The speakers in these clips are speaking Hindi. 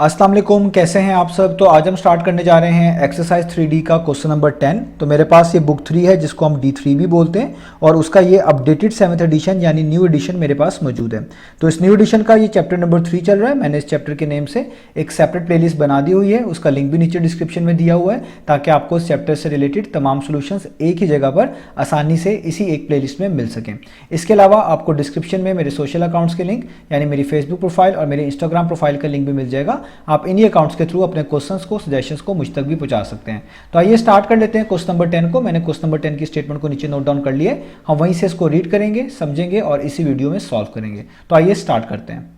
अस्सलाम वालेकुम, कैसे हैं आप सब। तो आज हम स्टार्ट करने जा रहे हैं एक्सरसाइज 3D का क्वेश्चन नंबर 10। तो मेरे पास ये बुक 3 है जिसको हम D3 भी बोलते हैं और उसका ये अपडेटेड 7th एडिशन यानी न्यू एडिशन मेरे पास मौजूद है। तो इस न्यू एडिशन का ये चैप्टर नंबर 3 चल रहा है। मैंने इस चैप्टर के नेम से एक सेपरेट प्लेलिस्ट बना दी हुई है, उसका लिंक भी नीचे डिस्क्रिप्शन में दिया हुआ है ताकि आपको इस चैप्टर से रिलेटेड तमाम सोल्यूशंस एक ही जगह पर आसानी से इसी एक प्लेलिस्ट में मिल सकें। इसके अलावा आपको डिस्क्रिप्शन में मेरे सोशल अकाउंट्स के लिंक यानी मेरी फेसबुक प्रोफाइल और मेरे इंस्टाग्राम प्रोफाइल का लिंक भी मिल जाएगा। आप इन्हीं अकाउंट्स के थ्रू अपने क्वेश्चंस को, सजेशंस को मुझ तक भी पहुंचा सकते हैं। तो आइए स्टार्ट कर लेते हैं क्वेश्चन नंबर 10 को। मैंने क्वेश्चन नंबर 10 की स्टेटमेंट को नीचे नोट डाउन कर लिया है। हम वहीं से इसको रीड करेंगे, समझेंगे और इसी वीडियो में सॉल्व करेंगे। तो आइए स्टार्ट करते हैं।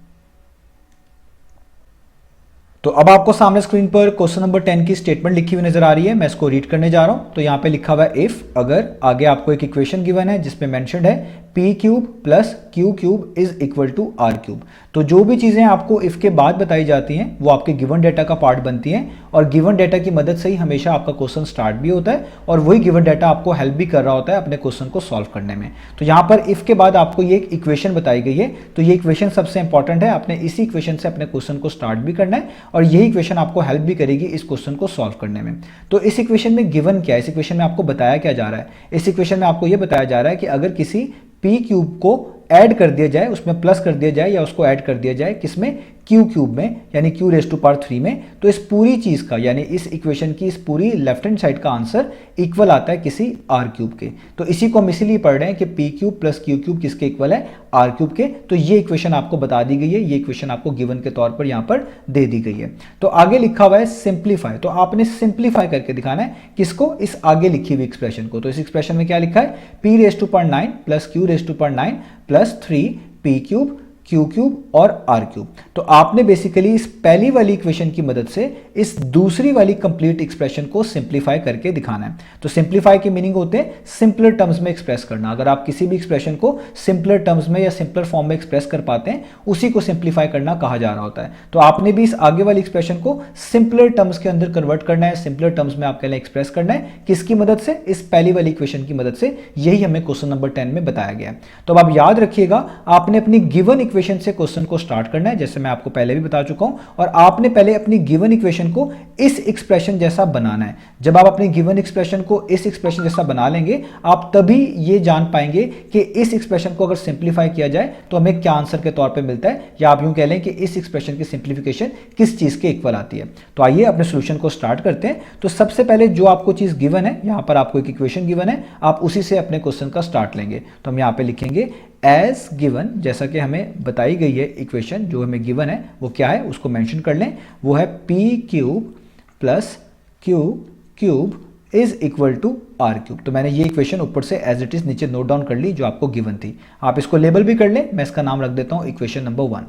तो अब आपको सामने स्क्रीन पर क्वेश्चन नंबर 10 की स्टेटमेंट लिखी हुई नजर आ रही है। मैं इसको रीड करने जा रहा हूं। तो यहां पे लिखा हुआ है इफ, अगर आगे आपको एक इक्वेशन गिवन है जिसमें मेंशन्ड है p cube plus q cube is equal to r cube. तो जो भी चीजें आपको इफ के बाद बताई जाती हैं वो आपके गिवन डेटा का पार्ट बनती हैं और गिवन डेटा की मदद से ही हमेशा आपका क्वेश्चन स्टार्ट भी होता है और वही गिवन डेटा आपको हेल्प भी कर रहा होता है अपने क्वेश्चन को सॉल्व करने में। तो यहाँ पर इफ के बाद आपको ये एक इक्वेशन बताई गई है, तो ये इक्वेशन सबसे इंपॉर्टेंट है। आपने इसी इक्वेशन से अपने क्वेश्चन को स्टार्ट भी करना है और यही इक्वेशन आपको हेल्प भी करेगी इस क्वेश्चन को सॉल्व करने में। तो इस इक्वेशन में गिवन क्या है, इस इक्वेशन में आपको बताया क्या जा रहा है। इस इक्वेशन में आपको यह बताया जा रहा है कि अगर किसी p क्यूब को ऐड कर दिया जाए, उसमें प्लस कर दिया जाए या उसको ऐड कर दिया जाए किसमें, q क्यूब में यानी q रेज़ टू पावर 3 में, तो इस पूरी चीज का यानी इस इक्वेशन की इस पूरी लेफ्ट हैंड साइड का आंसर इक्वल आता है किसी r क्यूब के। तो इसी को हम इसीलिए पढ़ रहे हैं कि p cube plus q cube किसके इक्वल है, r क्यूब के। तो ये इक्वेशन आपको बता दी गई है, ये इक्वेशन आपको गिवन के तौर पर यहां पर दे दी गई है। तो आगे लिखा हुआ है सिंप्लीफाई, तो आपने सिंप्लीफाई करके दिखाना है किसको, इस आगे लिखी हुई एक्सप्रेशन को। तो इस एक्सप्रेशन में क्या लिखा है, p raise to power 9 plus q raise to power 9 plus 3 p cube q cube और r क्यूब। तो आपने बेसिकली इस पहली वाली इक्वेशन की मदद से इस दूसरी वाली कंप्लीट एक्सप्रेशन को सिंप्लीफाई करके दिखाना है। तो सिंप्लीफाई के मीनिंग होते हैं सिंपलर टर्म्स में एक्सप्रेस करना। अगर आप किसी भी एक्सप्रेशन को सिंपलर टर्म्स में या सिंपलर फॉर्म में एक्सप्रेस कर पाते हैं उसी को सिंप्लीफाई करना कहा जा रहा होता है। तो आपने भी इस आगे वाली एक्सप्रेशन को सिंपलर टर्म्स के अंदर कन्वर्ट करना है, सिंपलर टर्म्स में आपके लिए एक्सप्रेस करना है किसकी मदद से, इस पहली वाली इक्वेशन की मदद से। यही हमें क्वेश्चन नंबर 10 में बताया गया है। तो अब आप याद रखिएगा, आपने अपनी गिवन इक्वेशन से क्वेश्चन को स्टार्ट करना है, जैसे मैं आपको पहले भी बता चुका हूं, और आपने पहले अपनी गिवन इक्वेशन को इस एक्सप्रेशन जैसा बनाना है। जब आप अपनी गिवन एक्सप्रेशन को इस एक्सप्रेशन जैसा बना लेंगे आप तभी ये जान पाएंगे कि इस एक्सप्रेशन को अगर सिंप्लीफाई किया जाए तो हमें क्या आंसर के तौर पे मिलता है, या आप यूं कह लें कि इस एक्सप्रेशन की सिंप्लीफिकेशन किस चीज के इक्वल आती है। तो आइए अपने सॉल्यूशन को स्टार्ट करते हैं। तो सबसे पहले जो आपको चीज गिवन है, यहां पर आपको एक इक्वेशन गिवन है, आप उसी से अपने क्वेश्चन का स्टार्ट लेंगे। तो हम यहां पे लिखेंगे एज गिवन, जैसा कि हमें बताई गई है इक्वेशन जो हमें गिवन है वो क्या है उसको मेंशन कर लें। वो है p cube plus q cube is equal to r cube. तो मैंने ये इक्वेशन ऊपर से एज इट इज नीचे नोट डाउन कर ली जो आपको गिवन थी। आप इसको लेबल भी कर लें, मैं इसका नाम रख देता हूं इक्वेशन नंबर 1।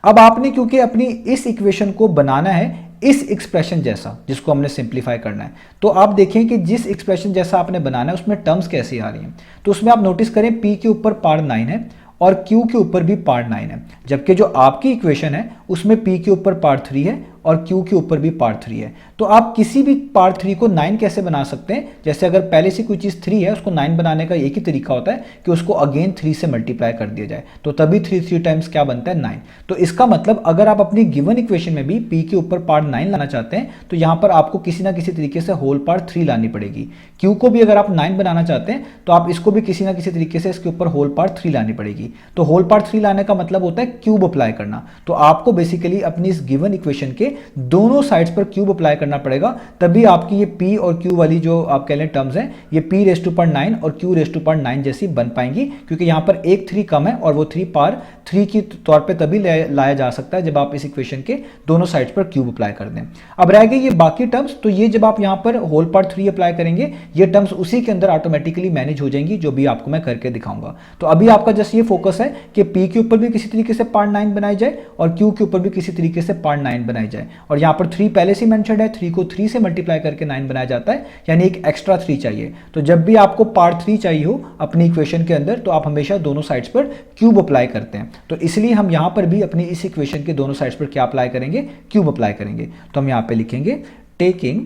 अब आपने क्योंकि अपनी इस इक्वेशन को बनाना है इस एक्सप्रेशन जैसा जिसको हमने सिंप्लीफाई करना है, तो आप देखें कि जिस एक्सप्रेशन जैसा आपने बनाना है उसमें टर्म्स कैसी आ रही हैं। तो उसमें आप नोटिस करें p के ऊपर पावर 9 है और q के ऊपर भी पावर 9 है, जबकि जो आपकी इक्वेशन है उसमें p के ऊपर पावर 3 है और q के ऊपर भी पावर 3 है। तो आप किसी भी पावर 3 को 9 कैसे बना सकते हैं, जैसे अगर पहले से कोई चीज़ 3 है उसको 9 बनाने का एक ही तरीका होता है कि उसको अगेन 3 से मल्टीप्लाई कर दिया जाए, तो तभी 3 टाइम्स क्या बनता है 9। तो इसका मतलब अगर आप अपनी गिवन इक्वेशन में भी p के ऊपर पावर 9 लाना चाहते हैं तो यहाँ पर आपको किसी ना किसी तरीके से होल पावर 3 लानी पड़ेगी। q को भी अगर आप 9 बनाना चाहते हैं तो आप इसको भी किसी ना किसी तरीके से इसके ऊपर होल पावर 3 लानी पड़ेगी। तो होल पावर 3 लाने का मतलब होता है क्यूब अप्लाई करना। तो आपको बेसिकली अपनी इस गिवन इक्वेशन के दोनों साइड्स पर क्यूब अप्लाई करना पड़ेगा, तभी आपकी ये p और q वाली जो आप कह लें टर्म्स हैं ये p रेज़ टू पावर 9 और q रेज़ टू पावर 9 जैसी बन पाएंगी, क्योंकि यहाँ पर एक 3 कम है और वो 3 पावर 3 की तौर पे तभी लाया जा सकता है जब आप इस इक्वेशन के दोनों साइड्स पर क्यूब अप्लाई कर दें। अब रह गई ये बाकी टर्म्स, तो ये जब आप यहाँ पर होल पावर 3 अप्लाई करेंगे ये टर्म्स उसी के अंदर ऑटोमेटिकली मैनेज हो जाएंगी, जो भी आपको मैं करके दिखाऊंगा। तो अभी आपका जस्ट ये फोकस है कि p के ऊपर भी किसी तरीके से पावर 9 बनाई जाए और q के ऊपर भी किसी तरीके से पावर 9 बनाई जाए, और यहाँ पर 3 पहले से मेंशन्ड है, 3 को 3 से मल्टीप्लाई करके 9 बनाया जाता है, यानी एक एक्स्ट्रा 3 चाहिए। तो जब भी आपको पावर 3 चाहिए हो अपनी इक्वेशन के अंदर तो आप हमेशा दोनों साइड्स पर क्यूब अप्लाई करते हैं। तो इसलिए हम यहाँ पर भी अपनी इस इक्वेशन के दोनों साइड्स पर क्या अप्लाई करेंगे, क्यूब अप्लाई करेंगे। तो हम यहाँ पे लिखेंगे taking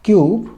cube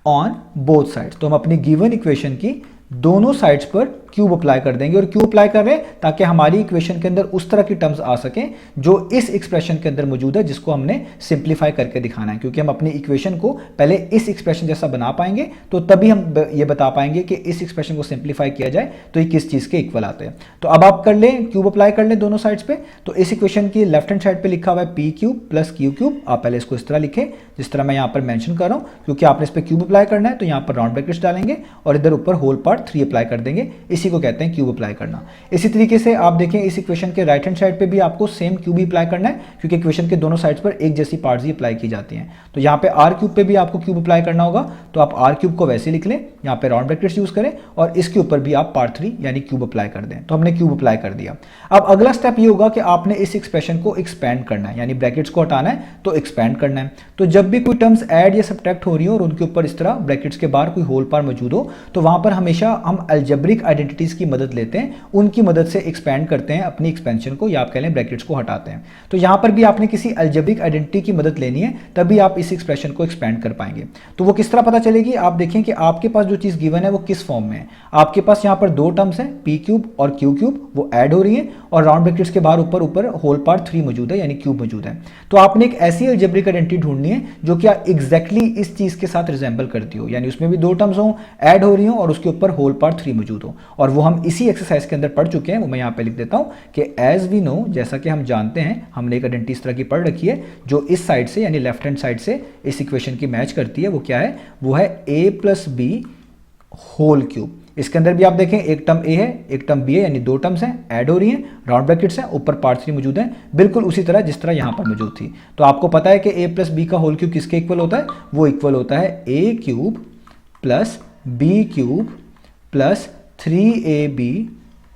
on both sides. तो हम अपनी गिवन इक्वेशन की दोनों साइड्स पर क्यूब अप्लाई कर देंगे। और क्यों अप्लाई कर रहे हैं? ताकि हमारी इक्वेशन के अंदर उस तरह की टर्म्स आ सकें जो इस एक्सप्रेशन के अंदर मौजूद है, जिसको हमने सिंप्लीफाई करके दिखाना है। क्योंकि हम अपनी इक्वेशन को पहले इस एक्सप्रेशन जैसा बना पाएंगे तो तभी हम ये बता पाएंगे कि इस एक्सप्रेशन को सिंप्लीफाई किया जाए तो ये किस चीज के इक्वल आते हैं। तो अब आप कर लें, क्यूब अप्लाई कर लें दोनों साइड्स पे। तो इस इक्वेशन की लेफ्ट हैंड साइड पे लिखा हुआ है P cube plus q cube. आप पहले इसको इस तरह लिखें जिस तरह मैं यहाँ पर मेंशन कर रहा हूँ, क्योंकि आपने इस पे क्यूब अप्लाई करना है तो यहाँ पर राउंड ब्रैकेट्स डालेंगे और इधर ऊपर होल पार्ट 3 अप्लाई कर देंगे। इसी को कहते हैं क्यूब अप्लाई करना। इसी तरीके से आप देखें इस इक्वेशन के राइट हैंड साइड पे भी आपको सेम क्यूब ही अप्लाई करना है, क्योंकि इक्वेशन के दोनों साइड्स पर एक जैसी पार्ट्स ही अप्लाई की जाती हैं। तो यहाँ पे आर क्यूब पे भी आपको क्यूब अप्लाई करना होगा, तो आप आर क्यूब को वैसे लिख लें, यहाँ पे राउंड ब्रैकेट्स यूज करें और इसके ऊपर भी आप पार्ट 3 यानी क्यूब अप्लाई कर दें। तो हमने क्यूब अप्लाई कर दिया। अब अगला स्टेप ये होगा कि आपने इस एक्सप्रेशन को एक्सपेंड करना है, यानी ब्रैकेट्स को हटाना है तो एक्सपेंड करना है। तो जब भी कोई टर्म्स ऐड या सब्ट्रैक्ट हो रही हो और उनके ऊपर इस तरह ब्रैकेट्स के बाहर कोई होल पार मौजूद हो, तो वहां पर हमेशा हम अलजेब्रिक आइडेंटिटीज की मदद लेते हैं, उनकी मदद से एक्सपेंड करते हैं अपनी एक्सपेंशन को, या आप कह लें ब्रैकेट्स को हटाते हैं। तो यहां पर भी आपने किसी अलजेब्रिक आइडेंटिटी की मदद लेनी है, तभी आप इस एक्सप्रेशन को एक्सपेंड कर पाएंगे। तो वो किस तरह पता चलेगी? आप देखें कि आपके पास जो चीज गिवन है वो किस फॉर्म में है। आपके पास यहाँ पर दो टर्म्स हैं पी क्यूब और क्यू क्यूब, वो ऐड हो रही है और राउंड ब्रैकेट्स के बाहर ऊपर होल पार्ट 3 मौजूद है, यानी क्यूब मौजूद है। तो आपने एक ऐसी अलजेब्रिक आइडेंटिटी ढूंढनी है जो कि एग्जैक्टली इस चीज के साथ रिजेंबल करती हो, यानी उसमें भी दो टर्म्स हो, ऐड हो रही हो और उसके ऊपर होल पार्ट 3 मौजूद हो। और वो हम इसी एक्सरसाइज के अंदर पढ़ चुके हैं, वो मैं यहाँ पे लिख देता हूं कि एज वी नो, जैसा कि हम जानते हैं, हमने एक आइडेंटिटी इस तरह की पढ़ रखी है जो इस साइड से यानी लेफ्ट हैंड साइड से इस इक्वेशन की मैच करती है। वो क्या है? वो है a plus b whole cube. इसके अंदर भी आप देखें एक टर्म ए है एक टर्म बी है, यानी दो टर्म्स हैं, ऐड हो रही हैं, राउंड ब्रैकेट्स हैं, ऊपर पार्ट 3 मौजूद है, बिल्कुल उसी तरह जिस तरह यहां पर मौजूद थी। तो आपको पता है कि a प्लस बी का होल क्यूब किसके इक्वल होता है? वो इक्वल होता है a cube plus b cube plus 3ab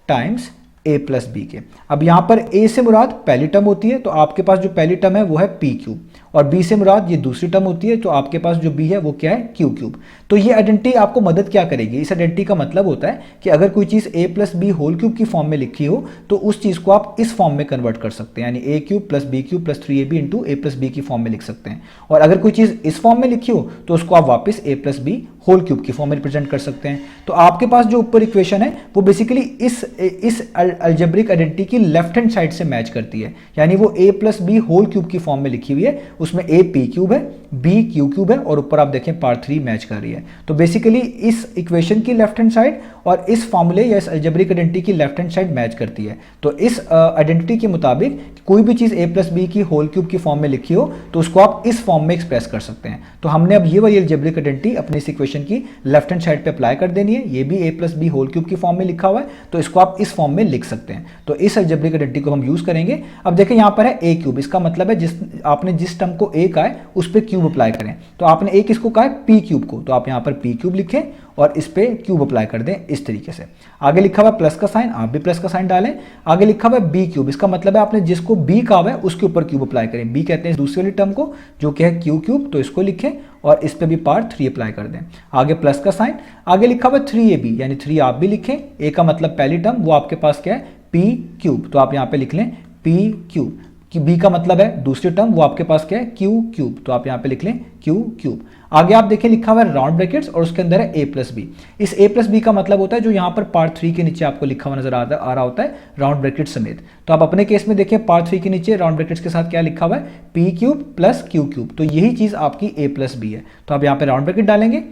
times a plus b के। अब यहां पर a से मुराद पहली टर्म होती है, तो आपके पास जो पहली टर्म है वो है p क्यूब, और b से मुराद ये दूसरी टर्म होती है, तो आपके पास जो b है वो क्या है? q cube. तो ये आइडेंटिटी आपको मदद क्या करेगी? इस आइडेंटिटी का मतलब होता है कि अगर कोई चीज a plus b whole cube की फॉर्म में लिखी हो तो उस चीज को आप इस फॉर्म में कन्वर्ट कर सकते हैं, यानी a cube plus b cube plus 3ab into a plus b की फॉर्म में लिख सकते हैं। और अगर कोई चीज इस फॉर्म में लिखी हो तो उसको आप वापस a plus b whole cube की फॉर्म में रिप्रेजेंट कर सकते हैं। तो आपके पास जो ऊपर इक्वेशन है वो बेसिकली इस अलजेब्रिक आइडेंटिटी की लेफ्ट हैंड साइड से मैच करती है, यानी वो a plus b whole cube की फॉर्म में लिखी हुई है, उसमें a p क्यूब है, b q क्यूब है और ऊपर आप देखें पार्ट 3 मैच कर रही है। तो बेसिकली इस इक्वेशन की लेफ्ट हैंड साइड और इस फॉर्मूले या इस अलजेब्रिक आइडेंटिटी की लेफ्ट हैंड साइड मैच करती है। तो इस आइडेंटिटी के मुताबिक कोई भी चीज a प्लस बी की होल क्यूब की फॉर्म में लिखी हो तो उसको आप इस फॉर्म में एक्सप्रेस कर सकते हैं। तो हमने अब ये वाली अलजेब्रिक आइडेंटिटी अपनी इस इक्वेशन की लेफ्ट हैंड साइड पे अप्लाई कर देनी है। ये भी a plus b whole cube की फॉर्म में लिखा हुआ है, तो इसको आप इस फॉर्म में लिख सकते हैं। तो इस अलजेब्रिक आइडेंटिटी को हम यूज करेंगे। अब देखें यहाँ पर है a क्यूब, इसका मतलब है आपने जिस टर्म को a का है उस पर क्यूब अप्लाई करें। तो आपने a किसको कहा है? p क्यूब को, तो आप यहाँ पर p क्यूब लिखें और इस पे क्यूब अप्लाई कर दें इस तरीके से। आगे लिखा हुआ प्लस का साइन, आप भी प्लस का साइन डालें। आगे लिखा हुआ बी क्यूब, इसका मतलब है आपने जिसको बी कहा हुआ है उसके ऊपर क्यूब अप्लाई करें। बी कहते हैं दूसरी वाली टर्म को जो कि है क्यू क्यूब, तो इसको लिखें और इस पे भी पार्ट 3 अप्लाई कर दें। आगे प्लस का साइन, आगे लिखा हुआ 3ab यानी 3 आप भी लिखें। ए का मतलब पहली टर्म, वो आपके पास क्या है? p क्यूब, तो आप यहाँ पे लिख लें p क्यूब। कि बी का मतलब है दूसरी टर्म, वो आपके पास क्या है? क्यू क्यूब, तो आप यहाँ पे लिख लें क्यू क्यूब। आगे आप देखें लिखा हुआ है राउंड ब्रैकेट्स और उसके अंदर है a प्लस बी। इस a प्लस बी का मतलब होता है जो यहाँ पर पार्ट 3 के नीचे आपको लिखा हुआ नजर आ रहा होता है राउंड ब्रैकेट समेत। तो आप अपने केस में देखें पार्ट 3 के नीचे राउंड ब्रैकेट्स के साथ क्या लिखा हुआ है? p cube plus q cube, तो यही चीज आपकी a प्लस बी है। तो आप यहाँ पे राउंड ब्रैकेट डालेंगे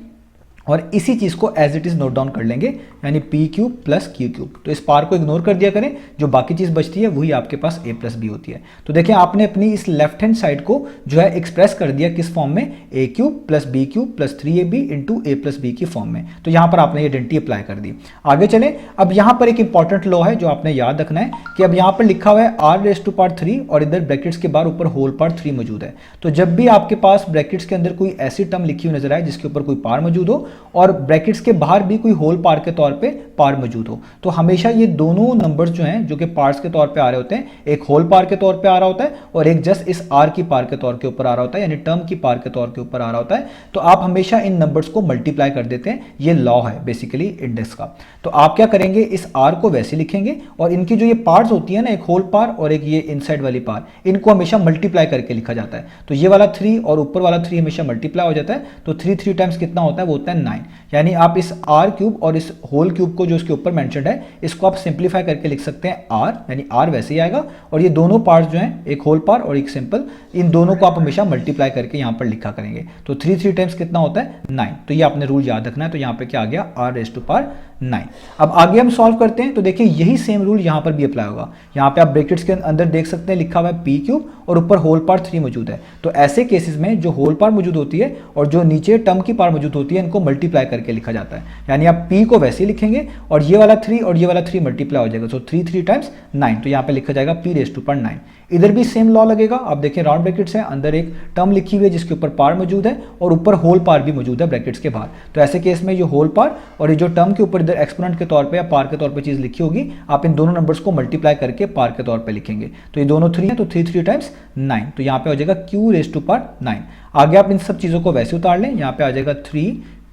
और इसी चीज को as it is note down कर लेंगे, यानी p cube plus q cube. तो इस पार को इग्नोर कर दिया करें, जो बाकी चीज बचती है वही आपके पास a प्लस बी होती है। तो देखें आपने अपनी इस लेफ्ट हैंड साइड को जो है एक्सप्रेस कर दिया किस फॉर्म में? a cube plus b cube plus 3ab into a plus b की फॉर्म में। तो यहां पर आपने ये आइडेंटिटी अप्लाई कर दी। आगे चले, अब यहां पर एक इंपॉर्टेंट लॉ है जो आपने याद रखना है कि अब यहां पर लिखा हुआ है r रेज़ टू पावर 3 और इधर ब्रैकेट्स के बाहर ऊपर होल पावर 3 मौजूद है। तो जब भी आपके पास ब्रैकेट्स के अंदर कोई ऐसी टर्म लिखी हुई नजर आए जिसके ऊपर कोई पार मौजूद हो और ब्रैकेट्स के बाहर भी कोई होल पार के तौर पे पार मौजूद हो, तो हमेशा ये दोनों नंबर्स जो हैं जो कि पार्ट्स के तौर पे आ रहे होते हैं, एक होल पार के तौर पे आ रहा होता है और एक जस्ट इस आर की पार के तौर के ऊपर आ रहा होता है, यानी टर्म की पार के तौर के ऊपर आ रहा होता है। तो आप हमेशा इन नंबर्स को मल्टीप्लाई कर देते हैं। ये लॉ है बेसिकली इंडेक्स का। तो आप क्या करेंगे? इस आर को वैसे लिखेंगे और इनकी जो ये पार्ट्स होती है ना, एक होल पार और एक ये इनसाइड वाली पार, इनको हमेशा मल्टीप्लाई करके लिखा जाता है। तो ये वाला 3 और ऊपर वाला 3 हमेशा मल्टीप्लाई हो जाता है, तो 3 3 टाइम्स कितना होता है? वो होता है 9। यानी आप इस आर क्यूब और इस होल क्यूब को जो इसके ऊपर मेंशन्ड है इसको आप सिंप्लीफाई करके लिख सकते हैं आर, यानी आर वैसे ही आएगा, और ये दोनों पार्ट जो हैं एक होल पार्ट और एक सिंपल, इन दोनों को आप हमेशा मल्टीप्लाई करके यहाँ पर लिखा करेंगे। तो 3 टाइम्स कितना होता है 9, तो ये आपने रूल याद रखना है। तो यहाँ पे क्या आ गया आर रेज़ टू पावर 9। अब आगे हम सॉल्व करते हैं तो देखिए यही सेम रूल यहाँ पर भी अप्लाई होगा। यहाँ पे आप ब्रैकेट्स के अंदर देख सकते हैं लिखा हुआ है पी क्यूब और ऊपर होल पावर 3 मौजूद है। तो ऐसे केसेस में जो होल पावर मौजूद होती है और जो नीचे टर्म की पावर मौजूद होती है इनको मल्टीप्लाई करके लिखा जाता है, यानी आप पी को वैसे ही लिखेंगे और ये वाला 3 और ये वाला 3 मल्टीप्लाई हो जाएगा। सो 3 टाइम्स 9, तो यहाँ पे लिखा जाएगा पी रेज़ टू पावर 9। इधर भी सेम लॉ लगेगा। आप देखिए राउंड ब्रैकेट्स है, अंदर एक टर्म लिखी हुई है जिसके ऊपर पावर मौजूद है और ऊपर होल पावर भी मौजूद है ब्रैकेट्स के बाहर। तो ऐसे केस में ये होल पावर और ये जो टर्म के ऊपर इधर एक्सपोनेंट के तौर पे या पावर के तौर पे चीज लिखी होगी, आप इन दोनों नंबर्स को मल्टीप्लाई करके पावर के तौर पे लिखेंगे। तो ये दोनों 3 है, तो 3 टाइम्स 9, तो यहाँ पे हो जाएगा क्यू रेज़ टू पावर 9। आगे आप इन सब चीज़ों को वैसे उतार लें, यहाँ पे आ जाएगा 3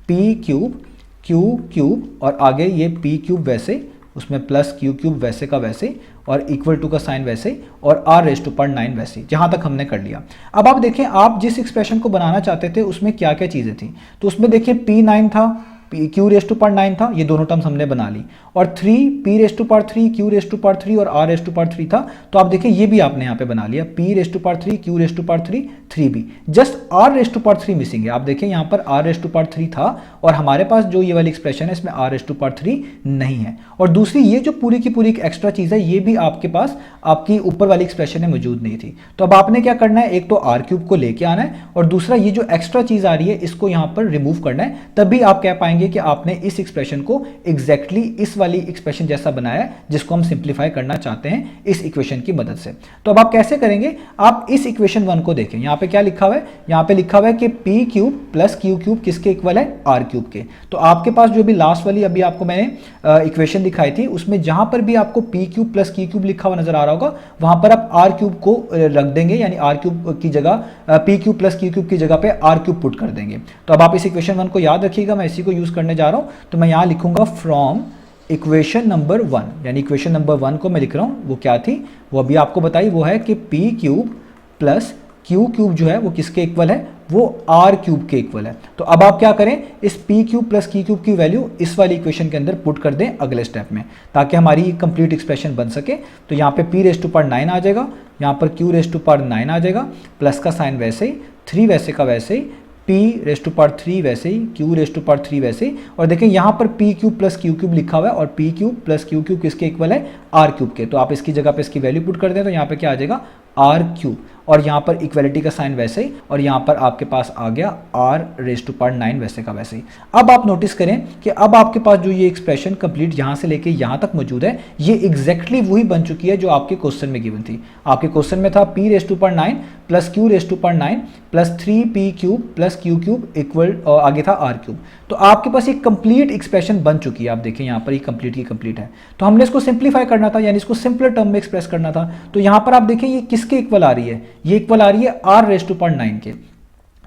पी क्यूब क्यू क्यूब और आगे ये पी क्यूब वैसे, उसमें प्लस क्यू क्यूब वैसे का वैसे और इक्वल टू का साइन वैसे और आर रेज़ टू पावर 9 वैसे, जहां तक हमने कर लिया। अब आप देखें आप जिस एक्सप्रेशन को बनाना चाहते थे उसमें क्या क्या चीज़ें थी। तो उसमें देखिए P9 था, क्यू रेज़ टू पावर 9 था, ये दोनों टर्म्स हमने बना ली, और 3 p raise to power 3 q raise to power 3 और आर रेज़ टू पावर 3 था। तो आप देखिए ये भी आपने यहाँ पे बना लिया, p raise to power 3 q raise to power 3 3 भी, just r raise to power 3 missing है। आप देखिए यहाँ पर आर रेज़ टू पावर 3 था और हमारे पास जो ये वाली एक्सप्रेशन है इसमें आर रेज़ टू पावर 3 नहीं है। और दूसरी ये जो पूरी की पूरी एक एक्स्ट्रा चीज़ है ये भी आपके पास आपकी ऊपर वाली एक्सप्रेशन में मौजूद नहीं थी। तो अब आपने क्या करना है, एक तो आर क्यूब को लेके आना है और दूसरा ये जो एक्स्ट्रा चीज़ आ रही है इसको यहाँ पर रिमूव करना है, तभी आप कह पाएंगे कि आपने इस एक्सप्रेशन को एग्जैक्टली इस वाली एक्सप्रेशन जैसा बनाया है जिसको हम सिंप्लीफाई करना चाहते हैं इस इक्वेशन की मदद से। तो अब आप कैसे करेंगे, आप इस इक्वेशन 1 को देखें, यहाँ पे क्या लिखा हुआ है, यहाँ पे लिखा हुआ है कि P cube plus q cube किसके इक्वल है, आर क्यूब के। तो आपके पास जो भी लास्ट वाली अभी आपको मैंने इक्वेशन दिखाई थी उसमें जहां पर भी आपको P cube plus q cube लिखा हुआ नजर आ रहा होगा वहां पर आप आर क्यूब को रख देंगे, यानी आर क्यूब की जगह P cube plus q cube की जगह पे आर क्यूब पुट कर देंगे। तो अब आप इस इक्वेशन 1 को याद रखिएगा, मैं इसी को यूज करने जा रहा हूं। तो मैं यहां लिखूंगा फ्रॉम इक्वेशन नंबर 1, यानी इक्वेशन नंबर 1 को मैं लिख रहा हूं, वो क्या थी वो अभी आपको बताई, वो है कि P cube plus q cube जो है वो किसके इक्वल है, वो आर क्यूब के इक्वल है। तो अब आप क्या करें, इस P cube plus q cube की वैल्यू इस वाली इक्वेशन के अंदर पुट कर दें अगले स्टेप में, ताकि हमारी कंप्लीट एक्सप्रेशन बन सके। तो यहाँ पे पी रेज़ टू पावर 9 आ जाएगा, यहाँ पर क्यू रेज़ टू पावर 9 आ जाएगा, प्लस का साइन वैसे ही, 3 वैसे का वैसे ही, पी रेज़ टू पावर 3 वैसे ही, क्यू रेज़ टू पावर 3 वैसे ही, और देखें यहाँ पर P cube plus q cube लिखा हुआ है और P cube plus q cube किसके इक्वल है, आर क्यूब के। तो आप इसकी जगह पे इसकी वैल्यू पुट कर दें तो यहाँ पे क्या आ जाएगा आर क्यूब, और यहाँ पर इक्वलिटी का साइन वैसे ही, और यहाँ पर आपके पास आ गया आर रेज़ टू पावर 9 वैसे का वैसे ही। अब आप नोटिस करें कि अब आपके पास जो ये एक्सप्रेशन कंप्लीट यहाँ से लेके यहाँ तक मौजूद है, ये एग्जैक्टली वही बन चुकी है जो आपके क्वेश्चन में गिवन थी। आपके क्वेश्चन में था p raise to power 9 plus q raise to power 9 plus 3 p cube plus q cube equal, और आगे था आर क्यूब। तो आपके पास एक कंप्लीट एक्सप्रेशन बन चुकी है। आप देखें यहाँ पर ये कंप्लीट की कंप्लीट है। तो हमने इसको सिंप्लीफाई करना था, यानी इसको सिंपलर टर्म में एक्सप्रेस करना था। तो यहाँ पर आप देखें ये किसके इक्वल आ रही है, ये इक्वल आ रही है आर रेज़ टू पावर 9 के।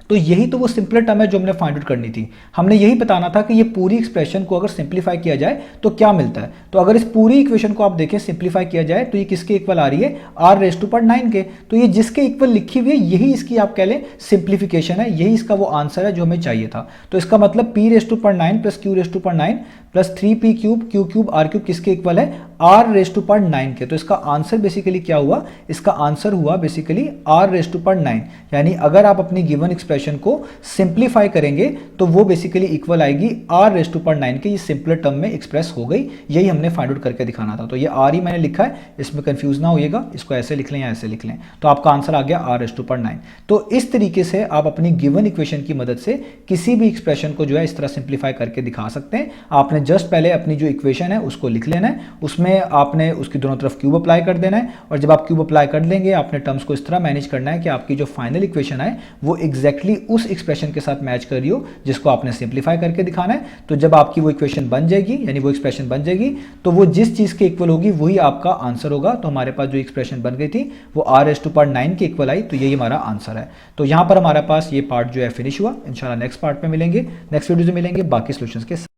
तो यही तो वो सिंपलर टर्म है जो हमने फाइंड आउट करनी थी। हमने यही बताना था कि ये पूरी एक्सप्रेशन को अगर सिंप्लीफाई किया जाए तो क्या मिलता है। तो अगर इस पूरी इक्वेशन को आप देखें सिंप्लीफाई किया जाए तो ये किसके इक्वल आ रही है, आर रेज़ टू पावर 9 के। तो ये जिसके इक्वल लिखी हुई है यही इसकी आप कह लें सिंप्लीफिकेशन है, यही इसका वो आंसर है जो हमें चाहिए था। तो इसका मतलब p raise to power 9 plus q raise to power 9 plus 3 p cube q cube r cube किसके इक्वल है, आर रेज़ टू पावर 9 के। तो इसका आंसर बेसिकली क्या हुआ, इसका आंसर हुआ basically r raise to power 9। यानी अगर आप अपनी गिवन एक्सप्रेशन को सिंप्लीफाई करेंगे तो वो बेसिकली इक्वल आएगी आर रेज़ टू पावर 9 के। ये सिंपलर टर्म में एक्सप्रेस हो गई, यही हमने फाइंड आउट करके दिखाना था। तो ये आर ही मैंने लिखा है, इसमें कंफ्यूज ना होइएगा, इसको ऐसे लिख लें या ऐसे लिख लें। तो आपका आंसर आ गया आर रेज़ टू पावर 9। तो इस तरीके से आप अपनी गिवन इक्वेशन की मदद से किसी भी एक्सप्रेशन को जो है इस तरह सिंप्लीफाई करके दिखा सकते हैं। आपने जस्ट पहले अपनी जो इक्वेशन है उसको लिख लेना है, उसमें आपने उसकी दोनों तरफ क्यूब अप्लाई कर देना है, और जब आप क्यूब अप्लाई कर लेंगे आपने टर्म्स को इस तरह मैनेज करना है कि आपकी जो फाइनल इक्वेशन है वो एग्जैक्टली उस एक्सप्रेशन के साथ मैच कर रही हो जिसको आपने सिंप्लीफाई करके दिखाना है। तो जब आपकी वो इक्वेशन बन जाएगी, यानी वो एक्सप्रेशन बन जाएगी, तो वो जिस चीज के इक्वल होगी वही आपका आंसर होगा। तो हमारे पास जो एक्सप्रेशन बन गई थी वो आर रेज़ टू पावर 9 के इक्वल आई, तो यही हमारा आंसर है। तो यहां पर हमारे पास ये पार्ट जो है फिनिश हुआ। इंशाल्लाह नेक्स्ट पार्ट में मिलेंगे, नेक्स्ट वीडियो में मिलेंगे बाकी सॉल्यूशंस के।